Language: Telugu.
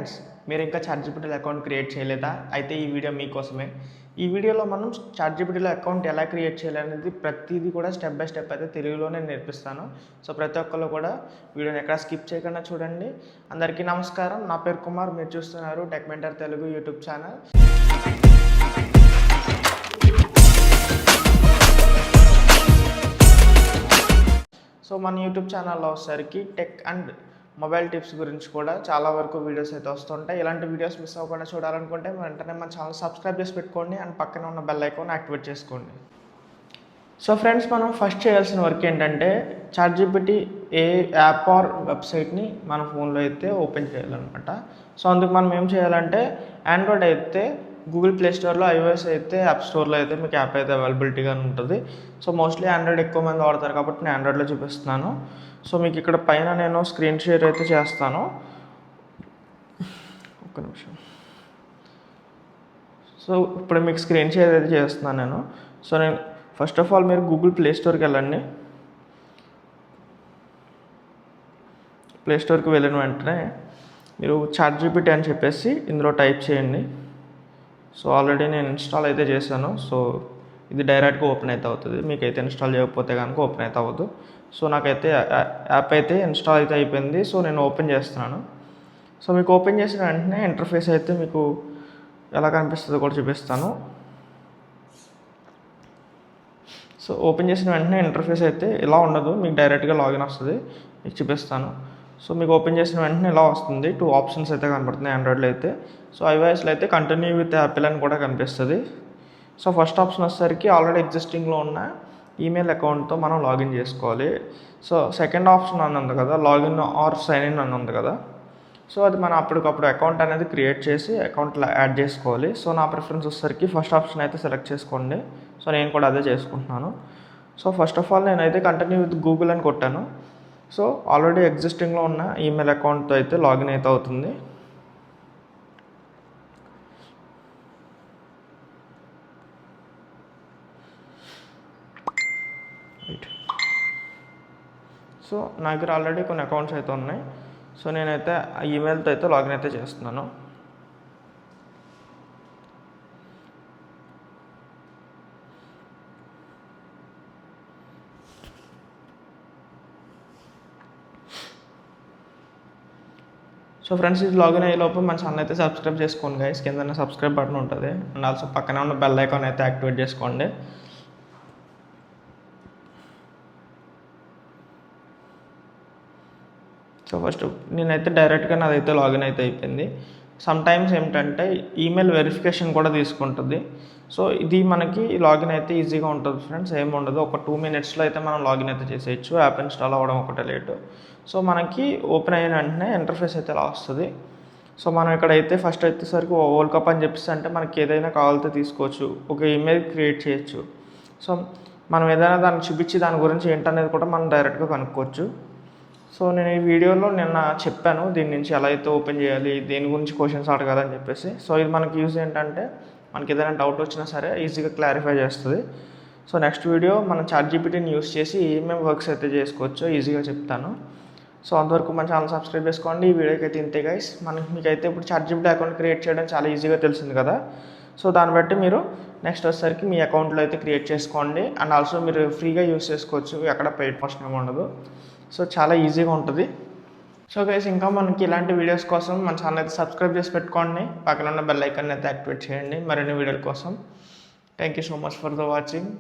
ఫ్రెండ్స్, మీరు ఇంకా చాట్‌జీపీటీలో అకౌంట్ క్రియేట్ చేయలేదా? అయితే ఈ వీడియో మీకోసమే. ఈ వీడియోలో మనం చాట్‌జీపీటీలో అకౌంట్ ఎలా క్రియేట్ చేయాలనేది ప్రతిదీ కూడా స్టెప్ బై స్టెప్ అయితే తెలుగులోనే నేర్పిస్తాను. సో ప్రతి ఒక్కళ్ళు కూడా వీడియోని ఎక్కడ స్కిప్ చేయకుండా చూడండి. అందరికీ నమస్కారం. నా పేరు కుమార్. మీరు చూస్తున్నారు tech mentor Telugu YouTube channel. So మన యూట్యూబ్ ఛానల్లో వచ్చేసరికి టెక్ అండ్ మొబైల్ టిప్స్ గురించి కూడా చాలా వరకు వీడియోస్ అయితే వస్తుంటాయి. ఇలాంటి వీడియోస్ మిస్ అవ్వకుండా చూడాలనుకుంటే వెంటనే మన ఛానల్ సబ్స్క్రైబ్ చేసి పెట్టుకోండి అండ్ పక్కన ఉన్న బెల్ ఐకాన్ యాక్టివేట్ చేసుకోండి. సో ఫ్రెండ్స్, మనం ఫస్ట్ చేయాల్సిన వర్క్ ఏంటంటే చాట్‌జీపీటీ ఏ యాప్ ఆర్ వెబ్సైట్ని మన ఫోన్లో అయితే ఓపెన్ చేయాలన్నమాట. సో అందుకు మనం ఏం చేయాలంటే ఆండ్రాయిడ్ అయితే గూగుల్ ప్లే స్టోర్లో, ఐఓఎస్ అయితే యాప్ స్టోర్లో అయితే మీకు యాప్ అయితే అవైలబిలిటీగా ఉంటుంది. సో మోస్ట్లీ ఆండ్రాయిడ్ ఎక్కువ మంది వాడతారు కాబట్టి నేను ఆండ్రాయిడ్లో చూపిస్తున్నాను. సో మీకు ఇక్కడ పైన నేను స్క్రీన్ షేర్ అయితే చేస్తాను. ఒక్క నిమిషం. సో ఇప్పుడు మీకు స్క్రీన్ షేర్ అయితే చేస్తున్నాను నేను. సో నేను ఫస్ట్ ఆఫ్ ఆల్ మీరు గూగుల్ ప్లే స్టోర్కి వెళ్ళండి. ప్లే స్టోర్కి వెళ్ళిన వెంటనే మీరు చాట్‌జీపీటీ అని చెప్పేసి ఇందులో టైప్ చేయండి. సో ఆల్రెడీ నేను ఇన్స్టాల్ అయితే చేశాను. సో ఇది డైరెక్ట్గా ఓపెన్ అయితే అవుతుంది. మీకైతే ఇన్స్టాల్ చేయకపోతే కనుక ఓపెన్ అయితే అవ్వదు. సో నాకైతే యాప్ అయితే ఇన్స్టాల్ అయితే అయిపోయింది. సో నేను ఓపెన్ చేస్తున్నాను. సో మీకు ఓపెన్ చేసిన వెంటనే ఇంటర్ఫేస్ అయితే మీకు ఎలా కనిపిస్తుందో కూడా చూపిస్తాను. సో ఓపెన్ చేసిన వెంటనే ఇంటర్ఫేస్ అయితే ఇలా ఉండదు, మీకు డైరెక్ట్గా లాగిన్ వస్తుంది. మీకు చూపిస్తాను. సో మీకు ఓపెన్ చేసిన వెంటనే ఇలా వస్తుంది. 2 ఆప్షన్స్ అయితే కనపడుతున్నాయి ఆండ్రాయిడ్లో అయితే. సో ఐఓఎస్లో అయితే కంటిన్యూ విత్ యాపిల్ అని కూడా కనిపిస్తుంది. సో ఫస్ట్ ఆప్షన్ వచ్చేసరికి ఆల్రెడీ ఎగ్జిస్టింగ్లో ఉన్న ఈమెయిల్ అకౌంట్తో మనం లాగిన్ చేసుకోవాలి. సో సెకండ్ ఆప్షన్ అని ఉంది కదా, లాగిన్ ఆర్ సైన్ ఇన్ అని ఉంది కదా. సో అది మనం అప్పటికప్పుడు అకౌంట్ అనేది క్రియేట్ చేసి అకౌంట్లో యాడ్ చేసుకోవాలి. సో నా ప్రిఫరెన్స్ వచ్చేసరికి ఫస్ట్ ఆప్షన్ అయితే సెలెక్ట్ చేసుకోండి. సో నేను కూడా అదే చేసుకుంటున్నాను. సో ఫస్ట్ ఆఫ్ ఆల్ నేనైతే కంటిన్యూ విత్ గూగుల్ అని కొట్టాను. సో ఆల్రెడీ ఎగ్జిస్టింగ్లో ఉన్న ఈమెయిల్ అకౌంట్తో అయితే లాగిన్ అయితే అవుతుంది. సో నా దగ్గర ఆల్రెడీ కొన్ని అకౌంట్స్ అయితే ఉన్నాయి. సో నేనైతే ఆ ఈమెయిల్తో అయితే లాగిన్ అయితే చేస్తున్నాను. సో ఫ్రెండ్స్, ఇది లాగిన్ అయ్యే లోపు మన ఛానల్ అయితే సబ్స్క్రైబ్ చేసుకోండి గైస్. కింద సబ్స్క్రైబ్ బటన్ ఉంటుంది అండ్ ఆల్సో పక్కనే ఉన్న బెల్ ఐకాన్ అయితే యాక్టివేట్ చేసుకోండి. సో ఫస్ట్ నేనైతే డైరెక్ట్గా నాదైతే లాగిన్ అయితే అయిపోయింది. సమ్ టైమ్స్ ఏమిటంటే ఈమెయిల్ వెరిఫికేషన్ కూడా తీసుకుంటుంది. సో ఇది మనకి లాగిన్ అయితే ఈజీగా ఉంటుంది ఫ్రెండ్స్, ఏమి ఉండదు. ఒక 2 మినిట్స్లో అయితే మనం లాగిన్ అయితే చేసేయచ్చు. యాప్ ఇన్స్టాల్ అవ్వడం ఒకటే లేటు. సో మనకి ఓపెన్ అయిన వెంటనే ఇంటర్ఫేస్ అయితే ఇలా వస్తుంది. సో మనం ఇక్కడైతే ఫస్ట్ వచ్చేసరికి వరల్డ్ కప్ అని చెప్పేసి అంటే మనకి ఏదైనా కావాలితే తీసుకోవచ్చు, ఒక ఈమెయిల్ క్రియేట్ చేయొచ్చు. సో మనం ఏదైనా దాన్ని చూపించి దాని గురించి ఏంటనేది కూడా మనం డైరెక్ట్గా కనుక్కోవచ్చు. సో నేను ఈ వీడియోలో నిన్న చెప్పాను దీని నుంచి ఎలా అయితే ఓపెన్ చేయాలి, దేని గురించి క్వశ్చన్స్ అడగాలని చెప్పేసి. సో ఇది మనకి యూజ్ ఏంటంటే మనకి ఏదైనా డౌట్ వచ్చినా సరే ఈజీగా క్లారిఫై చేస్తుంది. సో నెక్స్ట్ వీడియో మనం చాట్‌జీపీటీని యూజ్ చేసి ఏమేమి వర్క్స్ అయితే చేసుకోవచ్చో ఈజీగా చెప్తాను. సో అంతవరకు మన ఛానల్ సబ్స్క్రైబ్ చేసుకోండి. ఈ వీడియోకి అయితే ఇంతే గైస్. మీకైతే ఇప్పుడు చాట్‌జీపీటీ అకౌంట్ క్రియేట్ చేయడం చాలా ఈజీగా తెలిసింది కదా. సో దాన్ని బట్టి మీరు నెక్స్ట్ వచ్చేసరికి మీ అకౌంట్లో అయితే క్రియేట్ చేసుకోండి అండ్ ఆల్సో మీరు ఫ్రీగా యూజ్ చేసుకోవచ్చు, ఎక్కడ పెయిడ్ కాస్ట్ ఏమి ఉండదు. సో చాలా ఈజీగా ఉంటుంది. సో గైస్, ఇంకా మనకి ఇలాంటి వీడియోస్ కోసం మన ఛానల్ అయితే సబ్స్క్రైబ్ చేసి పెట్టుకోండి. పక్కన ఉన్న బెల్ ఐకాన్ అయితే యాక్టివేట్ చేయండి మరిన్ని వీడియోల కోసం. Thank you so much for the watching.